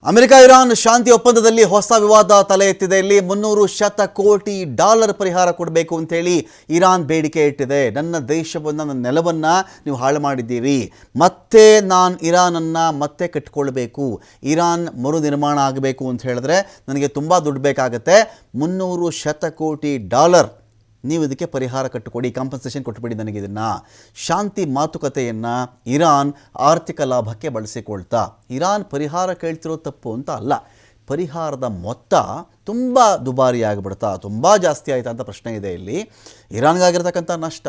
America Iran ಶಾಂತಿ ಒಪ್ಪಂದದಲ್ಲಿ ಹೊಸ ವಿವಾದ ತಲೆ ಎತ್ತಿದೆ. ಇಲ್ಲಿ 300 ಶತಕೋಟಿ ಡಾಲರ್ ಪರಿಹಾರ ಕೊಡಬೇಕು ಅಂತ ಹೇಳಿ ಇರಾನ್ ಬೇಡಿಕೆ ಇಟ್ಟಿದೆ. ನನ್ನ ದೇಶವನ್ನು, ನನ್ನ ನೆಲವನ್ನು ನೀವು ಹಾಳು ಮಾಡಿದ್ದೀರಿ, ಮತ್ತೆ ನಾನು ಇರಾನನ್ನು ಮತ್ತೆ ಕಟ್ಟಿಕೊಳ್ಳಬೇಕು, ಇರಾನ್ ಮರು ನಿರ್ಮಾಣ ಆಗಬೇಕು ಅಂತ ಹೇಳಿದ್ರೆ ನನಗೆ ತುಂಬ ದುಡ್ಡು ಬೇಕಾಗುತ್ತೆ. 300 ಶತಕೋಟಿ ಡಾಲರ್ ನೀವು ಇದಕ್ಕೆ ಪರಿಹಾರ ಕಟ್ಟಿಕೊಡಿ, ಕಾಂಪನ್ಸೇಷನ್ ಕೊಟ್ಟುಬಿಡಿ ನನಗೆ. ಇದನ್ನು ಶಾಂತಿ ಮಾತುಕತೆಯನ್ನು ಇರಾನ್ ಆರ್ಥಿಕ ಲಾಭಕ್ಕೆ ಬಳಸಿಕೊಳ್ತಾ, ಇರಾನ್ ಪರಿಹಾರ ಕೇಳ್ತಿರೋ ತಪ್ಪು ಅಂತ ಅಲ್ಲ, ಪರಿಹಾರದ ಮೊತ್ತ ತುಂಬ ದುಬಾರಿ ಆಗಿಬಿಡ್ತಾ, ತುಂಬ ಜಾಸ್ತಿ ಆಯಿತಾ ಅಂತ ಪ್ರಶ್ನೆ ಇದೆ. ಇಲ್ಲಿ ಇರಾನ್ಗಾಗಿರ್ತಕ್ಕಂಥ ನಷ್ಟ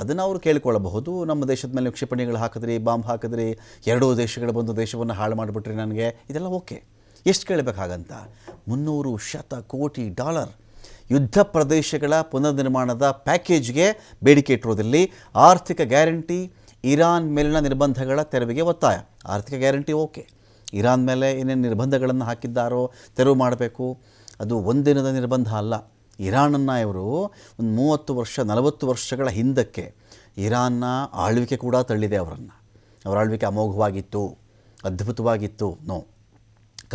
ಅದನ್ನು ಅವರು ಕೇಳಿಕೊಳ್ಳಬಹುದು. ನಮ್ಮ ದೇಶದ ಮೇಲೆ ಕ್ಷಿಪಣಿಗಳು ಹಾಕಿದ್ರಿ, ಬಾಂಬ್ ಹಾಕಿದ್ರಿ, ಎರಡೂ ದೇಶಗಳು ಬಂದು ದೇಶವನ್ನು ಹಾಳು ಮಾಡಿಬಿಟ್ರಿ ನನಗೆ, ಇದೆಲ್ಲ ಓಕೆ. ಎಷ್ಟು ಕೇಳಬೇಕಾಗಂತ? 300 ಶತಕೋಟಿ ಡಾಲರ್ ಯುದ್ಧ ಪ್ರದೇಶಗಳ ಪುನರ್ನಿರ್ಮಾಣದ ಪ್ಯಾಕೇಜ್ಗೆ ಬೇಡಿಕೆ ಇಟ್ಟಿರೋದಲ್ಲಿ ಆರ್ಥಿಕ ಗ್ಯಾರಂಟಿ, ಇರಾನ್ ಮೇಲಿನ ನಿರ್ಬಂಧಗಳ ತೆರವಿಗೆ ಒತ್ತಾಯ. ಆರ್ಥಿಕ ಗ್ಯಾರಂಟಿ ಓಕೆ, ಇರಾನ್ ಮೇಲೆ ಏನೇನು ನಿರ್ಬಂಧಗಳನ್ನು ಹಾಕಿದ್ದಾರೋ ತೆರವು ಮಾಡಬೇಕು. ಅದು ಒಂದಿನದ ನಿರ್ಬಂಧ ಅಲ್ಲ. ಇರಾನನ್ನು ಇವರು ಒಂದು 30 ವರ್ಷ 40 ವರ್ಷಗಳ ಹಿಂದಕ್ಕೆ ಇರಾನ್ನ ಆಳ್ವಿಕೆ ಕೂಡ ತಳ್ಳಿದೆ ಅವರನ್ನು. ಅವರ ಆಳ್ವಿಕೆ ಅಮೋಘವಾಗಿತ್ತು, ಅದ್ಭುತವಾಗಿತ್ತು, ನೋ,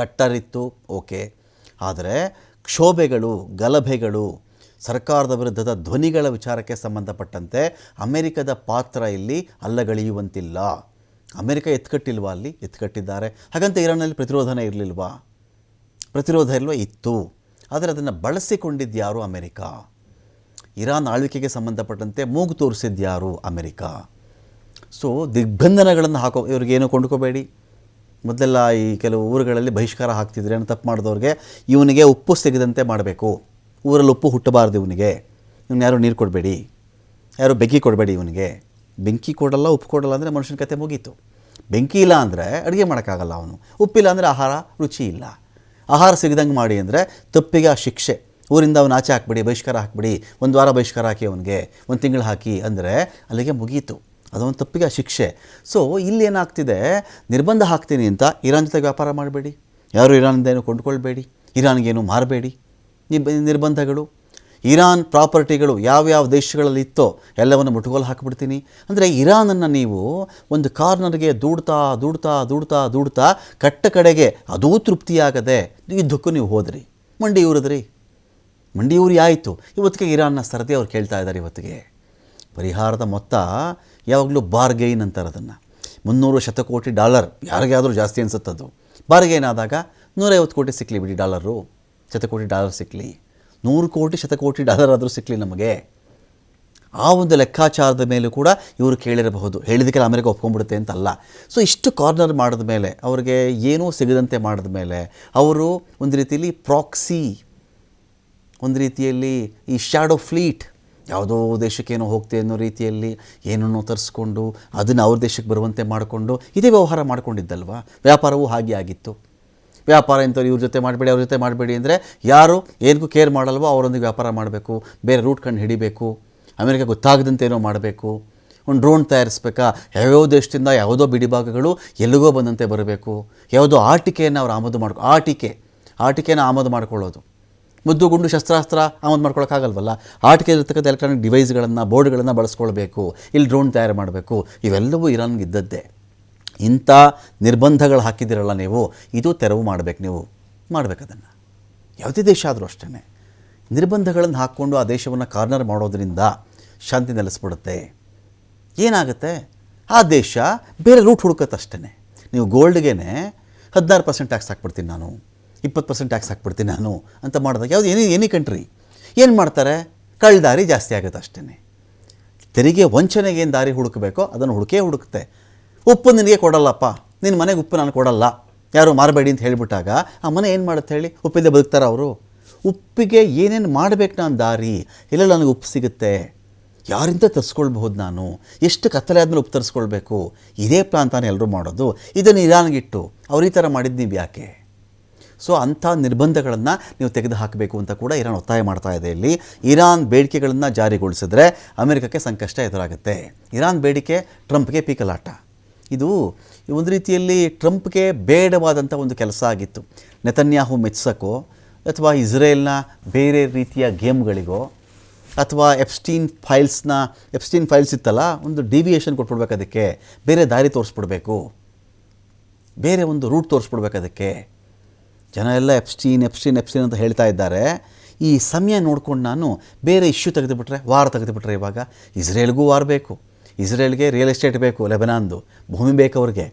ಕಟ್ಟರಿತ್ತು, ಓಕೆ. ಆದರೆ ಕ್ಷೋಭೆಗಳು, ಗಲಭೆಗಳು, ಸರ್ಕಾರದ ವಿರುದ್ಧದ ಧ್ವನಿಗಳ ವಿಚಾರಕ್ಕೆ ಸಂಬಂಧಪಟ್ಟಂತೆ ಅಮೆರಿಕದ ಪಾತ್ರ ಇಲ್ಲಿ ಅಲ್ಲಗಳೆಯುವಂತಿಲ್ಲ. ಅಮೆರಿಕ ಎತ್ಕಟ್ಟಿಲ್ವಾ? ಅಲ್ಲಿ ಎತ್ಕಟ್ಟಿದ್ದಾರೆ. ಹಾಗಂತ ಇರಾನಲ್ಲಿ ಪ್ರತಿರೋಧನೇ ಇರಲಿಲ್ವಾ? ಪ್ರತಿರೋಧ ಇಲ್ವಾ? ಇತ್ತು. ಆದರೆ ಅದನ್ನು ಬಳಸಿಕೊಂಡಿದ್ಯಾರು? ಅಮೆರಿಕ. ಇರಾನ್ ಆಳ್ವಿಕೆಗೆ ಸಂಬಂಧಪಟ್ಟಂತೆ ಮೂಗು ತೋರಿಸಿದ್ಯಾರು? ಅಮೆರಿಕ. ಸೊ ದಿಗ್ಬಂಧನಗಳನ್ನು ಇವ್ರಿಗೇನು ಕೊಂಡ್ಕೋಬೇಡಿ. ಮೊದಲೆಲ್ಲ ಈ ಕೆಲವು ಊರುಗಳಲ್ಲಿ ಬಹಿಷ್ಕಾರ ಹಾಕ್ತಿದ್ರೆ, ಏನು ತಪ್ಪು ಮಾಡಿದವ್ರಿಗೆ ಇವನಿಗೆ ಉಪ್ಪು ಸಿಗದಂತೆ ಮಾಡಬೇಕು, ಊರಲ್ಲಿ ಉಪ್ಪು ಹುಟ್ಟಬಾರ್ದು ಇವನಿಗೆ, ಇವನು ಯಾರು ನೀರು ಕೊಡಬೇಡಿ, ಯಾರು ಬೆಂಕಿ ಕೊಡಬೇಡಿ ಇವನಿಗೆ. ಬೆಂಕಿ ಕೊಡಲ್ಲ, ಉಪ್ಪು ಕೊಡಲ್ಲ ಅಂದರೆ ಮನುಷ್ಯನ ಕತೆ ಮುಗೀತು. ಬೆಂಕಿ ಇಲ್ಲ ಅಂದರೆ ಅಡುಗೆ ಮಾಡೋಕ್ಕಾಗಲ್ಲ ಅವನು, ಉಪ್ಪಿಲ್ಲ ಅಂದರೆ ಆಹಾರ ರುಚಿ ಇಲ್ಲ. ಆಹಾರ ಸಿಗದಂಗೆ ಮಾಡಿ ಅಂದರೆ ತಪ್ಪಿಗೆ ಆ ಶಿಕ್ಷೆ. ಊರಿಂದ ಅವನು ಆಚೆ ಹಾಕ್ಬಿಡಿ, ಬಹಿಷ್ಕಾರ ಹಾಕ್ಬಿಡಿ, 1 ವಾರ ಬಹಿಷ್ಕಾರ ಹಾಕಿ ಅವನಿಗೆ, 1 ತಿಂಗಳು ಹಾಕಿ ಅಂದರೆ ಅಲ್ಲಿಗೆ ಮುಗೀತು. ಅದೊಂದು ತಪ್ಪಿಗೆ ಶಿಕ್ಷೆ. ಸೊ ಇಲ್ಲಿ ಏನಾಗ್ತಿದೆ, ನಿರ್ಬಂಧ ಹಾಕ್ತೀನಿ ಅಂತ ಇರಾನ್ ಜೊತೆಗೆ ವ್ಯಾಪಾರ ಮಾಡಬೇಡಿ, ಯಾರು ಇರಾನಿಂದ ಏನು ಕೊಂಡ್ಕೊಳ್ಬೇಡಿ, ಇರಾನ್ಗೇನು ಮಾರಬೇಡಿ. ನಿರ್ಬಂಧಗಳು, ಇರಾನ್ ಪ್ರಾಪರ್ಟಿಗಳು ಯಾವ್ಯಾವ ದೇಶಗಳಲ್ಲಿ ಇತ್ತೋ ಎಲ್ಲವನ್ನು ಮುಟ್ಟುಗೋಲು ಹಾಕಿಬಿಡ್ತೀನಿ ಅಂದರೆ ಇರಾನನ್ನು ನೀವು ಒಂದು ಕಾರ್ನರ್ಗೆ ದೂಡ್ತಾ ದೂಡ್ತಾ ದೂಡ್ತಾ ದೂಡ್ತಾ ಕಟ್ಟ ಕಡೆಗೆ ಅದೂ ತೃಪ್ತಿಯಾಗದೆ ಯುದ್ಧಕ್ಕೂ ನೀವು ಹೋದ್ರಿ, ಮಂಡಿ ಊರಿದ್ರಿ. ಮಂಡಿ ಊರಿ ಆಯಿತು. ಇವತ್ತಿಗೆ ಇರಾನ್ನ ಸರದಿ ಅವ್ರು ಕೇಳ್ತಾ ಇದ್ದಾರೆ. ಇವತ್ತಿಗೆ ಪರಿಹಾರದ ಮೊತ್ತ ಯಾವಾಗಲೂ ಬಾರ್ಗೈನ್ ಅಂತಾರೆ ಅದನ್ನು. 300 ಶತಕೋಟಿ ಡಾಲರ್ ಯಾರಿಗಾದರೂ ಜಾಸ್ತಿ ಅನಿಸುತ್ತದು. ಬಾರ್ಗೈನ್ ಆದಾಗ 150 ಕೋಟಿ ಸಿಕ್ಕಲಿ ಬಿಡಿ, ಡಾಲರು ಶತಕೋಟಿ ಡಾಲರ್ ಸಿಕ್ಕಲಿ, 100 ಕೋಟಿ ಶತಕೋಟಿ ಡಾಲರ್ ಆದರೂ ಸಿಕ್ಕಲಿ ನಮಗೆ. ಆ ಒಂದು ಲೆಕ್ಕಾಚಾರದ ಮೇಲೂ ಕೂಡ ಇವರು ಕೇಳಿರಬಹುದು. ಹೇಳಿದಕ್ಕೆ ಅಮೆರಿಕ ಒಪ್ಕೊಂಡ್ಬಿಡುತ್ತೆ ಅಂತಲ್ಲ. ಸೊ ಇಷ್ಟು ಕಾರ್ನರ್ ಮಾಡಿದ ಮೇಲೆ, ಅವ್ರಿಗೆ ಏನೂ ಸಿಗದಂತೆ ಮಾಡಿದ ಮೇಲೆ, ಅವರು ಒಂದು ರೀತಿಯಲ್ಲಿ ಪ್ರಾಕ್ಸಿ, ಒಂದು ರೀತಿಯಲ್ಲಿ ಈ ಶ್ಯಾಡೋ ಫ್ಲೀಟ್, ಯಾವುದೋ ದೇಶಕ್ಕೇನೋ ಹೋಗ್ತೆ ಅನ್ನೋ ರೀತಿಯಲ್ಲಿ ಏನನ್ನೋ ತರಿಸ್ಕೊಂಡು ಅದನ್ನು ಅವ್ರ ದೇಶಕ್ಕೆ ಬರುವಂತೆ ಮಾಡಿಕೊಂಡು ಇದೇ ವ್ಯವಹಾರ ಮಾಡ್ಕೊಂಡಿದ್ದಲ್ವ. ವ್ಯಾಪಾರವೂ ಹಾಗೆ ಆಗಿತ್ತು. ವ್ಯಾಪಾರ ಇಂಥವ್ರು ಇವ್ರ ಜೊತೆ ಮಾಡಬೇಡಿ, ಅವ್ರ ಜೊತೆ ಮಾಡಬೇಡಿ ಅಂದರೆ ಯಾರು ಏನಕ್ಕೂ ಕೇರ್ ಮಾಡಲ್ವೋ ಅವರೊಂದಿಗೆ ವ್ಯಾಪಾರ ಮಾಡಬೇಕು, ಬೇರೆ ರೂಟ್ ಕಂಡು ಹಿಡಿಬೇಕು, ಅಮೆರಿಕ ಗೊತ್ತಾಗದಂತೆ ಏನೋ ಮಾಡಬೇಕು, ಒಂದು ಡ್ರೋನ್ ತಯಾರಿಸ್ಬೇಕಾ, ಯಾವ್ಯಾವ ದೇಶದಿಂದ ಯಾವುದೋ ಬಿಡಿಭಾಗಗಳು ಎಲ್ಲಿಗೋ ಬಂದಂತೆ ಬರಬೇಕು, ಯಾವುದೋ ಆಟಿಕೆಯನ್ನು ಅವ್ರು ಆಟಿಕೆನ ಆಮದು ಮಾಡ್ಕೊಳ್ಳೋದು. ಮುದ್ದು ಗುಂಡು ಶಸ್ತ್ರಾಸ್ತ್ರ ಆಮದು ಮಾಡ್ಕೊಳ್ಳೋಕ್ಕಾಗಲ್ವಲ್ಲ. ಆಟಿಕೆ ಇರತಕ್ಕಂಥ ಎಲೆಕ್ಟ್ರಾನಿಕ್ ಡಿವೈಸ್ಗಳನ್ನು, ಬೋರ್ಡ್ಗಳನ್ನು ಬಳಸ್ಕೊಳ್ಬೇಕು, ಇಲ್ಲಿ ಡ್ರೋನ್ ತಯಾರು ಮಾಡಬೇಕು. ಇವೆಲ್ಲವೂ ಇರಾನ್ಗೆ ಇದ್ದದ್ದೇ. ಇಂಥ ನಿರ್ಬಂಧಗಳು ಹಾಕಿದ್ದೀರಲ್ಲ ನೀವು, ಇದು ತೆರವು ಮಾಡಬೇಕು. ನೀವು ಮಾಡಬೇಕದನ್ನು. ಯಾವುದೇ ದೇಶ ಆದರೂ ಅಷ್ಟೇ ನಿರ್ಬಂಧಗಳನ್ನು ಹಾಕ್ಕೊಂಡು ಆ ದೇಶವನ್ನು ಕಾರ್ನರ್ ಮಾಡೋದ್ರಿಂದ ಶಾಂತಿ ನೆಲೆಸ್ಬಿಡುತ್ತೆ. ಏನಾಗುತ್ತೆ, ಆ ದೇಶ ಬೇರೆ ರೂಟ್ ಹುಡುಕತ್ತಷ್ಟೇ. ನೀವು ಗೋಲ್ಡ್ಗೆ 16% ಟ್ಯಾಕ್ಸ್ ಹಾಕ್ಬಿಡ್ತೀನಿ ನಾನು, 20% ಟ್ಯಾಕ್ಸ್ ಹಾಕ್ಬಿಡ್ತೀನಿ ನಾನು ಅಂತ ಮಾಡಿದಾಗ ಯಾವುದು ಎನಿ ಕಂಟ್ರಿ ಏನು ಮಾಡ್ತಾರೆ, ಕಳ್ಳದಾರಿ ಜಾಸ್ತಿ ಆಗುತ್ತೆ ಅಷ್ಟೇ. ತೆರಿಗೆ ವಂಚನೆಗೆ ಏನು ದಾರಿ ಹುಡುಕಬೇಕೋ ಅದನ್ನು ಹುಡುಕುತ್ತೆ. ಉಪ್ಪು ನಿನಗೆ ಕೊಡಲ್ಲಪ್ಪ, ನಿನ್ನ ಮನೆಗೆ ಉಪ್ಪು ನಾನು ಕೊಡಲ್ಲ, ಯಾರು ಮಾರಬೇಡಿ ಅಂತ ಹೇಳಿಬಿಟ್ಟಾಗ ಆ ಮನೆ ಏನು ಮಾಡುತ್ತೆ ಹೇಳಿ? ಉಪ್ಪಿಂದ ಬದುಕ್ತಾರೆ ಅವರು. ಉಪ್ಪಿಗೆ ಏನೇನು ಮಾಡಬೇಕು ನಾನು ದಾರಿ, ಎಲ್ಲೆಲ್ಲ ನನಗೆ ಉಪ್ಪು ಸಿಗುತ್ತೆ, ಯಾರಿಂದ ತರಿಸ್ಕೊಳ್ಬಹುದು, ನಾನು ಎಷ್ಟು ಕತ್ತಲೆ ಆದಮೇಲೆ ಉಪ್ಪು ತರಿಸ್ಕೊಳ್ಬೇಕು, ಇದೇ ಪ್ಲಾನ್ ತಾನೇ ಎಲ್ಲರೂ ಮಾಡೋದು. ಇದನ್ನು ಇರಾನ್ಗಿಟ್ಟು ಅವ್ರು ಈ ಥರ ಮಾಡಿದ್ದು ನೀವು ಯಾಕೆ? ಸೊ ಅಂಥ ನಿರ್ಬಂಧಗಳನ್ನು ನೀವು ತೆಗೆದು ಹಾಕಬೇಕು ಅಂತ ಕೂಡ ಇರಾನ್ ಒತ್ತಾಯ ಮಾಡ್ತಾ ಇದೆ. ಇಲ್ಲಿ ಇರಾನ್ ಬೇಡಿಕೆಗಳನ್ನು ಜಾರಿಗೊಳಿಸಿದ್ರೆ ಅಮೆರಿಕಕ್ಕೆ ಸಂಕಷ್ಟ ಎದುರಾಗುತ್ತೆ. ಇರಾನ್ ಬೇಡಿಕೆ ಟ್ರಂಪ್ಗೆ ಪೀಕಲಾಟ. ಇದು ಒಂದು ರೀತಿಯಲ್ಲಿ ಟ್ರಂಪ್ಗೆ ಬೇಡವಾದಂಥ ಒಂದು ಕೆಲಸ ಆಗಿತ್ತು. ನೆತನ್ಯಾಹು ಮೆಚ್ಚೋಕ್ಕೋ ಅಥವಾ ಇಸ್ರೇಲ್ನ ಬೇರೆ ರೀತಿಯ ಗೇಮ್ಗಳಿಗೋ ಅಥವಾ ಎಪ್ಸ್ಟೀನ್ ಫೈಲ್ಸ್ ಇತ್ತಲ್ಲ, ಒಂದು ಡಿವಿಯೇಷನ್ ಕೊಟ್ಬಿಡ್ಬೇಕು, ಅದಕ್ಕೆ ಬೇರೆ ದಾರಿ ತೋರಿಸ್ಬಿಡ್ಬೇಕು, ಬೇರೆ ಒಂದು ರೂಟ್ ತೋರಿಸ್ಬಿಡ್ಬೇಕು ಅದಕ್ಕೆ. ಜನ ಎಲ್ಲ ಎಪ್ಸ್ಟೀನ್ ಅಂತ ಹೇಳ್ತಾ ಇದ್ದಾರೆ. ಈ ಸಮಯ ನೋಡ್ಕೊಂಡು ನಾನು ಬೇರೆ ಇಶ್ಯೂ ತೆಗೆದುಬಿಟ್ರೆ, ವಾರ್ ತೆಗೆದುಬಿಟ್ರೆ, ಇವಾಗ ಇಸ್ರೇಲ್ಗೂ ವಾರ್ ಬೇಕು, ಇಸ್ರೇಲ್ಗೆ ರಿಯಲ್ ಎಸ್ಟೇಟ್ ಬೇಕು, ಲೆಬನಾನ್ದು ಭೂಮಿ ಬೇಕು ಅವ್ರಿಗೆ,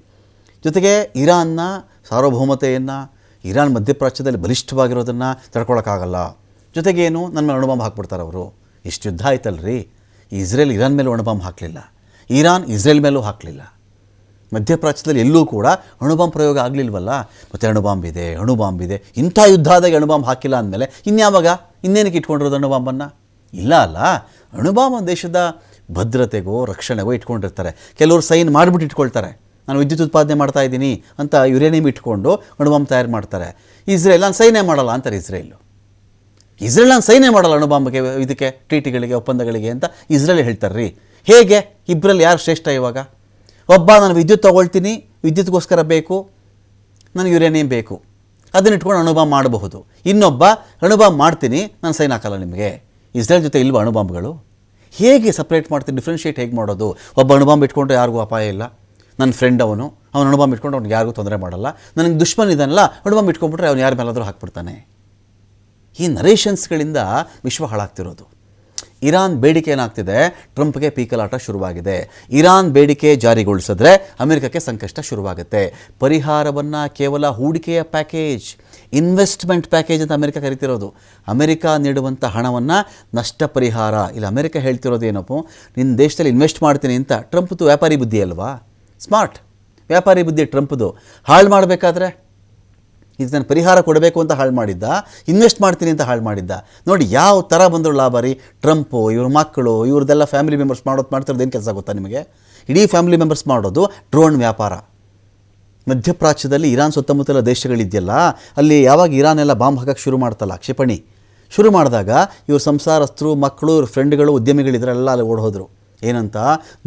ಜೊತೆಗೆ ಇರಾನ್ನ ಸಾರ್ವಭೌಮತೆಯನ್ನು, ಇರಾನ್ ಮಧ್ಯಪ್ರಾಚ್ಯದಲ್ಲಿ ಬಲಿಷ್ಠವಾಗಿರೋದನ್ನು ತಡ್ಕೊಳಕ್ಕಾಗಲ್ಲ, ಜೊತೆಗೇನು ನನ್ನ ಮೇಲೆ ಅಣುಬಾಂಬ್ ಹಾಕ್ಬಿಡ್ತಾರೆ ಅವರು. ಇಷ್ಟು ಯುದ್ಧ ಆಯ್ತಲ್ರಿ. ಇಸ್ರೇಲ್ ಇರಾನ್ ಮೇಲೂ ಅಣುಬಾಂಬ್ ಹಾಕಲಿಲ್ಲ, ಇರಾನ್ ಇಸ್ರೇಲ್ ಮೇಲೂ ಹಾಕಲಿಲ್ಲ. ಮಧ್ಯಪ್ರಾಚ್ಯದಲ್ಲಿ ಎಲ್ಲೂ ಕೂಡ ಅಣುಬಾಂಬ್ ಪ್ರಯೋಗ ಆಗಲಿಲ್ವಲ್ಲ. ಮತ್ತು ಅಣುಬಾಂಬ್ ಇದೆ ಇಂಥ ಯುದ್ಧ ಆದಾಗ ಅಣುಬಾಂಬ್ ಹಾಕಿಲ್ಲ ಅಂದಮೇಲೆ ಇನ್ಯಾವಾಗ, ಇನ್ನೇನಕ್ಕೆ ಇಟ್ಕೊಂಡಿರೋದು ಅಣುಬಾಂಬನ್ನು? ಇಲ್ಲ ಅಲ್ಲ. ಅಣುಬಾಂಬ್ ದೇಶದ ಭದ್ರತೆಗೋ ರಕ್ಷಣೆಗೋ ಇಟ್ಕೊಂಡಿರ್ತಾರೆ. ಕೆಲವರು ಸೈನ್ ಮಾಡಿಬಿಟ್ಟು ಇಟ್ಕೊಳ್ತಾರೆ, ನಾನು ವಿದ್ಯುತ್ ಉತ್ಪಾದನೆ ಮಾಡ್ತಾ ಇದ್ದೀನಿ ಅಂತ ಯುರೇನಿಯಂ ಇಟ್ಕೊಂಡು ಅಣುಬಾಂಬ್ ತಯಾರು ಮಾಡ್ತಾರೆ. ಇಸ್ರೇಲ್ ನಾನು ಸೈನೇ ಮಾಡಲ್ಲ ಅಂತಾರೆ. ಇಸ್ರೇಲ್ ನಾನು ಸೈನೇ ಮಾಡಲ್ಲ ಅಣುಬಾಂಬ್ಗೆ, ಇದಕ್ಕೆ ಟ್ರೀಟಿಗಳಿಗೆ ಒಪ್ಪಂದಗಳಿಗೆ ಅಂತ ಇಸ್ರೇಲ್ ಹೇಳ್ತಾರೆ ರೀ. ಹೇಗೆ? ಇಬ್ಬರಲ್ಲಿ ಯಾರು ಶ್ರೇಷ್ಠ ಇವಾಗ? ಒಬ್ಬ ನಾನು ವಿದ್ಯುತ್ ತೊಗೊಳ್ತೀನಿ, ವಿದ್ಯುತ್ಗೋಸ್ಕರ ಬೇಕು, ನನಗೆ ಯುರೇನಿಯಂ ಬೇಕು, ಅದನ್ನ ಇಟ್ಕೊಂಡು ಅಣುಬಾಂಬ್ ಮಾಡಬಹುದು. ಇನ್ನೊಬ್ಬ ಅಣುಬಾಂಬ್ ಮಾಡ್ತೀನಿ, ನಾನು ಸೈನ್ ಹಾಕಲ್ಲ ನಿಮಗೆ. ಇಸ್ರೇಲ್ ಜೊತೆ ಇಲ್ವ ಅಣುಬಾಂಬ್ಗಳು? ಹೇಗೆ ಸಪ್ರೇಟ್ ಮಾಡ್ತೀನಿ, ಡಿಫ್ರೆನ್ಷಿಯೇಟ್ ಹೇಗೆ ಮಾಡೋದು? ಒಬ್ಬ ಅಣುಬಾಂಬ್ ಇಟ್ಕೊಂಡ್ರೆ ಯಾರಿಗೂ ಅಪಾಯ ಇಲ್ಲ, ನನ್ನ ಫ್ರೆಂಡ್ ಅವನು ಅಣುಬಾಂಬ್ ಇಟ್ಕೊಂಡು ಅವ್ನಿಗೆ ಯಾರಿಗೂ ತೊಂದರೆ ಮಾಡಲ್ಲ. ನನಗೆ ದುಶ್ಮನ್ ಇದನ್ನಲ್ಲ, ಅಣುಬಾಂಬ್ ಇಟ್ಕೊಂಡ್ಬಿಟ್ರೆ ಅವ್ನು ಯಾರ ಮೇಲಾದರೂ ಹಾಕ್ಬಿಡ್ತಾನೆ. ಈ ನರೇಷನ್ಸ್ಗಳಿಂದ ವಿಶ್ವ ಹಾಳಾಗ್ತಿರೋದು. ಇರಾನ್ ಬೇಡಿಕೆ ಏನಾಗ್ತಿದೆ? ಟ್ರಂಪ್ಗೆ ಪೀಕಲಾಟ ಶುರುವಾಗಿದೆ. ಇರಾನ್ ಬೇಡಿಕೆ ಜಾರಿಗೊಳಿಸಿದ್ರೆ ಅಮೆರಿಕಕ್ಕೆ ಸಂಕಷ್ಟ ಶುರುವಾಗುತ್ತೆ. ಪರಿಹಾರವನ್ನು ಕೇವಲ ಹೂಡಿಕೆಯ ಪ್ಯಾಕೇಜ್, ಇನ್ವೆಸ್ಟ್ಮೆಂಟ್ ಪ್ಯಾಕೇಜ್ ಅಂತ ಅಮೆರಿಕ ಕರಿತಿರೋದು. ಅಮೆರಿಕ ನೀಡುವಂಥ ಹಣವನ್ನು ನಷ್ಟ ಪರಿಹಾರ. ಇಲ್ಲಿ ಅಮೆರಿಕ ಹೇಳ್ತಿರೋದು ಏನಪ್ಪೋ, ನಿನ್ನ ದೇಶದಲ್ಲಿ ಇನ್ವೆಸ್ಟ್ ಮಾಡ್ತೀನಿ ಅಂತ. ಟ್ರಂಪ್ದು ವ್ಯಾಪಾರಿ ಬುದ್ಧಿ ಅಲ್ವಾ, ಸ್ಮಾರ್ಟ್ ವ್ಯಾಪಾರಿ ಬುದ್ಧಿ ಟ್ರಂಪ್ದು. ಹಾಳು ಮಾಡಬೇಕಾದ್ರೆ ಇದನ್ನು ಪರಿಹಾರ ಕೊಡಬೇಕು ಅಂತ ಹಾಳು ಮಾಡಿದ್ದ, ಇನ್ವೆಸ್ಟ್ ಮಾಡ್ತೀನಿ ಅಂತ ಹಾಳು ಮಾಡಿದ್ದ. ನೋಡಿ ಯಾವ ಥರ ಬಂದರು ಲಾಭ ರೀ. ಟ್ರಂಪು, ಇವ್ರ ಮಕ್ಕಳು, ಇವ್ರದ್ದೆಲ್ಲ ಫ್ಯಾಮಿಲಿ ಮೆಂಬರ್ಸ್ ಮಾಡ್ತಿರೋದು ಏನು ಕೆಲಸ ಗೊತ್ತಾ ನಿಮಗೆ? ಇಡೀ ಫ್ಯಾಮಿಲಿ ಮೆಂಬರ್ಸ್ ಮಾಡೋದು ಡ್ರೋನ್ ವ್ಯಾಪಾರ. ಮಧ್ಯಪ್ರಾಚ್ಯದಲ್ಲಿ ಇರಾನ್ ಸುತ್ತಮುತ್ತಲ ದೇಶಗಳಿದೆಯಲ್ಲ, ಅಲ್ಲಿ ಯಾವಾಗ ಇರಾನ್ ಎಲ್ಲ ಬಾಂಬ್ ಹಾಕಕ್ಕೆ ಶುರು ಮಾಡ್ತಲ್ಲ, ಕ್ಷಿಪಣಿ ಶುರು ಮಾಡಿದಾಗ ಇವ್ರ ಸಂಸಾರಸ್ಥರು, ಮಕ್ಕಳು, ಇವ್ರ ಫ್ರೆಂಡ್ಗಳು, ಉದ್ಯಮಿಗಳಿದ್ರೆಲ್ಲ ಅಲ್ಲಿ ಓಡೋದ್ರು. ಏನಂತ?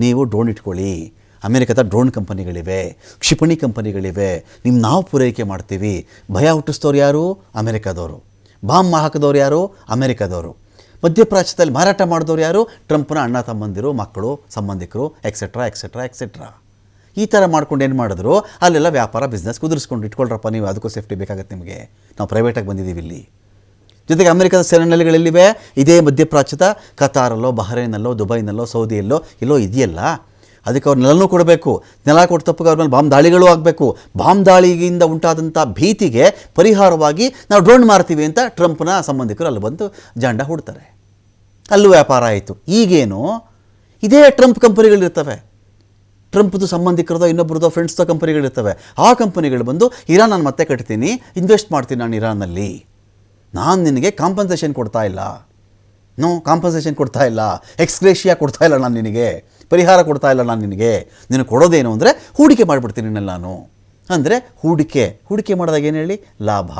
ನೀವು ಡ್ರೋನ್ ಇಟ್ಕೊಳ್ಳಿ, ಅಮೆರಿಕದ ಡ್ರೋನ್ ಕಂಪನಿಗಳಿವೆ, ಕ್ಷಿಪಣಿ ಕಂಪನಿಗಳಿವೆ, ನಾವು ಪೂರೈಕೆ ಮಾಡ್ತೀವಿ. ಭಯ ಹುಟ್ಟಿಸ್ತವ್ರು ಯಾರು? ಅಮೆರಿಕದವರು. ಬಾಂಬ್ ಹಾಕಿದವ್ರು ಯಾರು? ಅಮೆರಿಕದವರು. ಮಧ್ಯಪ್ರಾಚ್ಯದಲ್ಲಿ ಮಾರಾಟ ಮಾಡಿದವ್ರು ಯಾರು? ಟ್ರಂಪ್ನ ಅಣ್ಣ ತಮ್ಮಂದಿರು, ಮಕ್ಕಳು, ಸಂಬಂಧಿಕರು, ಎಕ್ಸೆಟ್ರಾ. ಈ ಥರ ಮಾಡ್ಕೊಂಡು ಏನು ಮಾಡಿದ್ರು, ಅಲ್ಲೆಲ್ಲ ವ್ಯಾಪಾರ ಬಿಸ್ನೆಸ್ ಕುದುರಿಸ್ಕೊಂಡು ಇಟ್ಕೊಳ್ರಪ್ಪ ನೀವು, ಅದಕ್ಕೂ ಸೇಫ್ಟಿ ಬೇಕಾಗತ್ತೆ ನಿಮಗೆ, ನಾವು ಪ್ರೈವೇಟಾಗಿ ಬಂದಿದ್ದೀವಿ ಇಲ್ಲಿ. ಜೊತೆಗೆ ಅಮೆರಿಕದ ಸೆರೆನೆಲೆಗಳೆಲ್ಲಿವೆ? ಇದೇ ಮಧ್ಯಪ್ರಾಚ್ಯದ ಕತಾರಲ್ಲೋ, ಬಹ್ರೈನಲ್ಲೋ, ದುಬೈನಲ್ಲೋ, ಸೌದಿಯಲ್ಲೋ ಎಲ್ಲೋ ಇದೆಯಲ್ಲ. ಅದಕ್ಕೆ ಅವ್ರು ನೆಲನೂ ಕೊಡಬೇಕು. ನೆಲ ಕೊಟ್ಟ ತಪ್ಪಿಗೆ ಅವ್ರ ಮೇಲೆ ಬಾಂಬ್ ದಾಳಿಗಳೂ ಆಗಬೇಕು. ಬಾಂಬ್ ದಾಳಿಯಿಂದ ಉಂಟಾದಂಥ ಭೀತಿಗೆ ಪರಿಹಾರವಾಗಿ ನಾವು ಡ್ರೋನ್ ಮಾರ್ತೀವಿ ಅಂತ ಟ್ರಂಪ್ನ ಸಂಬಂಧಿಕರು ಅಲ್ಲಿ ಬಂದು ಜಾಂಡ ಹೂಡ್ತಾರೆ. ಅಲ್ಲೂ ವ್ಯಾಪಾರ ಆಯಿತು. ಈಗೇನು ಇದೇ ಟ್ರಂಪ್ ಕಂಪನಿಗಳಿರ್ತವೆ, ಟ್ರಂಪ್ದು ಸಂಬಂಧಿಕರದೋ ಇನ್ನೊಬ್ಬರದೋ ಫ್ರೆಂಡ್ಸ್ದೋ ಕಂಪನಿಗಳಿರ್ತವೆ. ಆ ಕಂಪನಿಗಳು ಬಂದು ಇರಾನ್ ನಾನು ಮತ್ತೆ ಕಟ್ತೀನಿ, ಇನ್ವೆಸ್ಟ್ ಮಾಡ್ತೀನಿ ನಾನು ಇರಾನ್ನಲ್ಲಿ, ನಾನು ನಿನಗೆ ಕಾಂಪನ್ಸೇಷನ್ ಕೊಡ್ತಾ ಇಲ್ಲ, ಕಾಂಪನ್ಸೇಷನ್ ಕೊಡ್ತಾ ಇಲ್ಲ, ಎಕ್ಸ್ಗ್ರೇಷಿಯಾ ಕೊಡ್ತಾ ಇಲ್ಲ, ನಾನು ನಿನಗೆ ಪರಿಹಾರ ಕೊಡ್ತಾ ಇಲ್ಲ, ನಾನು ನಿನಗೆ ಕೊಡೋದೇನು ಅಂದರೆ ಹೂಡಿಕೆ ಮಾಡಿಬಿಡ್ತೀನಿ ನಾನು. ಅಂದರೆ ಹೂಡಿಕೆ ಮಾಡಿದಾಗ ಏನು ಹೇಳಿ? ಲಾಭ.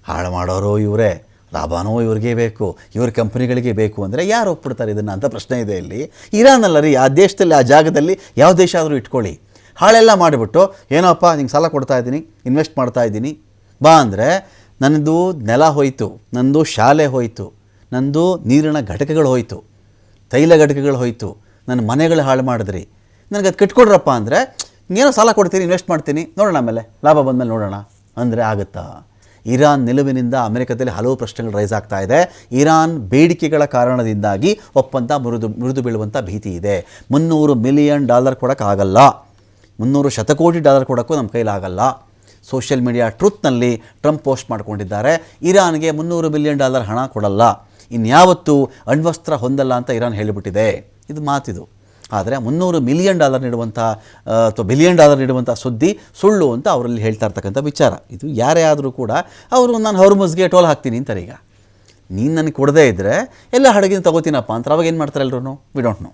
ಹಾಳು ಮಾಡೋರು ಇವರೇ, ಲಾಭನೋ ಇವ್ರಿಗೆ ಬೇಕು, ಇವ್ರ ಕಂಪ್ನಿಗಳಿಗೆ ಬೇಕು ಅಂದರೆ ಯಾರು ಒಪ್ಪಿಡ್ತಾರೆ ಇದನ್ನು ಅಂತ ಪ್ರಶ್ನೆ ಇದೆ ಇಲ್ಲಿ. ಇರಾನಲ್ಲ ರೀ, ಆ ದೇಶದಲ್ಲಿ, ಆ ಜಾಗದಲ್ಲಿ ಯಾವ ದೇಶ ಆದರೂ ಇಟ್ಕೊಳ್ಳಿ, ಹಾಳೆಲ್ಲ ಮಾಡಿಬಿಟ್ಟು ಏನಪ್ಪ ನಿಂಗೆ ಸಾಲ ಕೊಡ್ತಾ ಇದ್ದೀನಿ, ಇನ್ವೆಸ್ಟ್ ಮಾಡ್ತಾ ಇದ್ದೀನಿ ಬಾ ಅಂದರೆ, ನನ್ನದು ನೆಲ ಹೋಯಿತು, ನನ್ನದು ಶಾಲೆ ಹೋಯಿತು, ನನ್ನದು ನೀರಿನ ಘಟಕಗಳು ಹೋಯಿತು, ತೈಲ ಘಟಕಗಳು ಹೋಯಿತು, ನನ್ನ ಮನೆಗಳು ಹಾಳು ಮಾಡಿದ್ರಿ, ನನಗೆ ಅದು ಕಟ್ಕೊಡ್ರಪ್ಪ ಅಂದರೆ ಏನೋ ಸಾಲ ಕೊಡ್ತೀನಿ, ಇನ್ವೆಸ್ಟ್ ಮಾಡ್ತೀನಿ, ನೋಡೋಣ ಆಮೇಲೆ ಲಾಭ ಬಂದಮೇಲೆ ನೋಡೋಣ ಅಂದರೆ ಆಗುತ್ತಾ? ಇರಾನ್ ನಿಲುವಿನಿಂದ ಅಮೆರಿಕದಲ್ಲಿ ಹಲವು ಪ್ರಶ್ನೆಗಳು ರೈಸ್ ಆಗ್ತಾ ಇದೆ. ಇರಾನ್ ಬೇಡಿಕೆಗಳ ಕಾರಣದಿಂದಾಗಿ ಒಪ್ಪಂದ ಮುರಿದು ಬೀಳುವಂಥ ಭೀತಿ ಇದೆ. $300 ಮಿಲಿಯನ್ ಕೊಡೋಕ್ಕಾಗಲ್ಲ, $300 ಶತಕೋಟಿ ಕೊಡೋಕ್ಕೂ ನಮ್ಮ ಕೈಲಾಗಲ್ಲ. ಸೋಷಿಯಲ್ ಮೀಡಿಯಾ ಟ್ರೂತ್ನಲ್ಲಿ ಟ್ರಂಪ್ ಪೋಸ್ಟ್ ಮಾಡ್ಕೊಂಡಿದ್ದಾರೆ, ಇರಾನ್ಗೆ $300 ಮಿಲಿಯನ್ ಹಣ ಕೊಡಲ್ಲ, ಇನ್ಯಾವತ್ತೂ ಅಣ್ವಸ್ತ್ರ ಹೊಂದಲ್ಲ ಅಂತ ಇರಾನ್ ಹೇಳಿಬಿಟ್ಟಿದೆ. ಇದು ಮಾತಿದು. ಆದರೆ $300 ಮಿಲಿಯನ್ ನೀಡುವಂಥ ಅಥವಾ $1 ಬಿಲಿಯನ್ ನೀಡುವಂಥ ಸುದ್ದಿ ಸುಳ್ಳು ಅಂತ ಅವರಲ್ಲಿ ಹೇಳ್ತಾ ಇರ್ತಕ್ಕಂಥ ವಿಚಾರ. ಇದು ಯಾರೇ ಆದರೂ ಕೂಡ ಅವರು ನಾನು ಹೊರ್ಮುಜ್ಗೆ ಟೋಲ್ ಹಾಕ್ತೀನಿ ಅಂತಾರೆ. ಈಗ ನೀನು ನನಗೆ ಕೊಡದೇ ಇದ್ದರೆ ಎಲ್ಲ ಹಡಗಿನ ತಗೋತೀನಪ್ಪ ಅಂತ ಅವಾಗ ಏನು ಮಾಡ್ತಾರೆ ಎಲ್ಲರೂ? We don't know.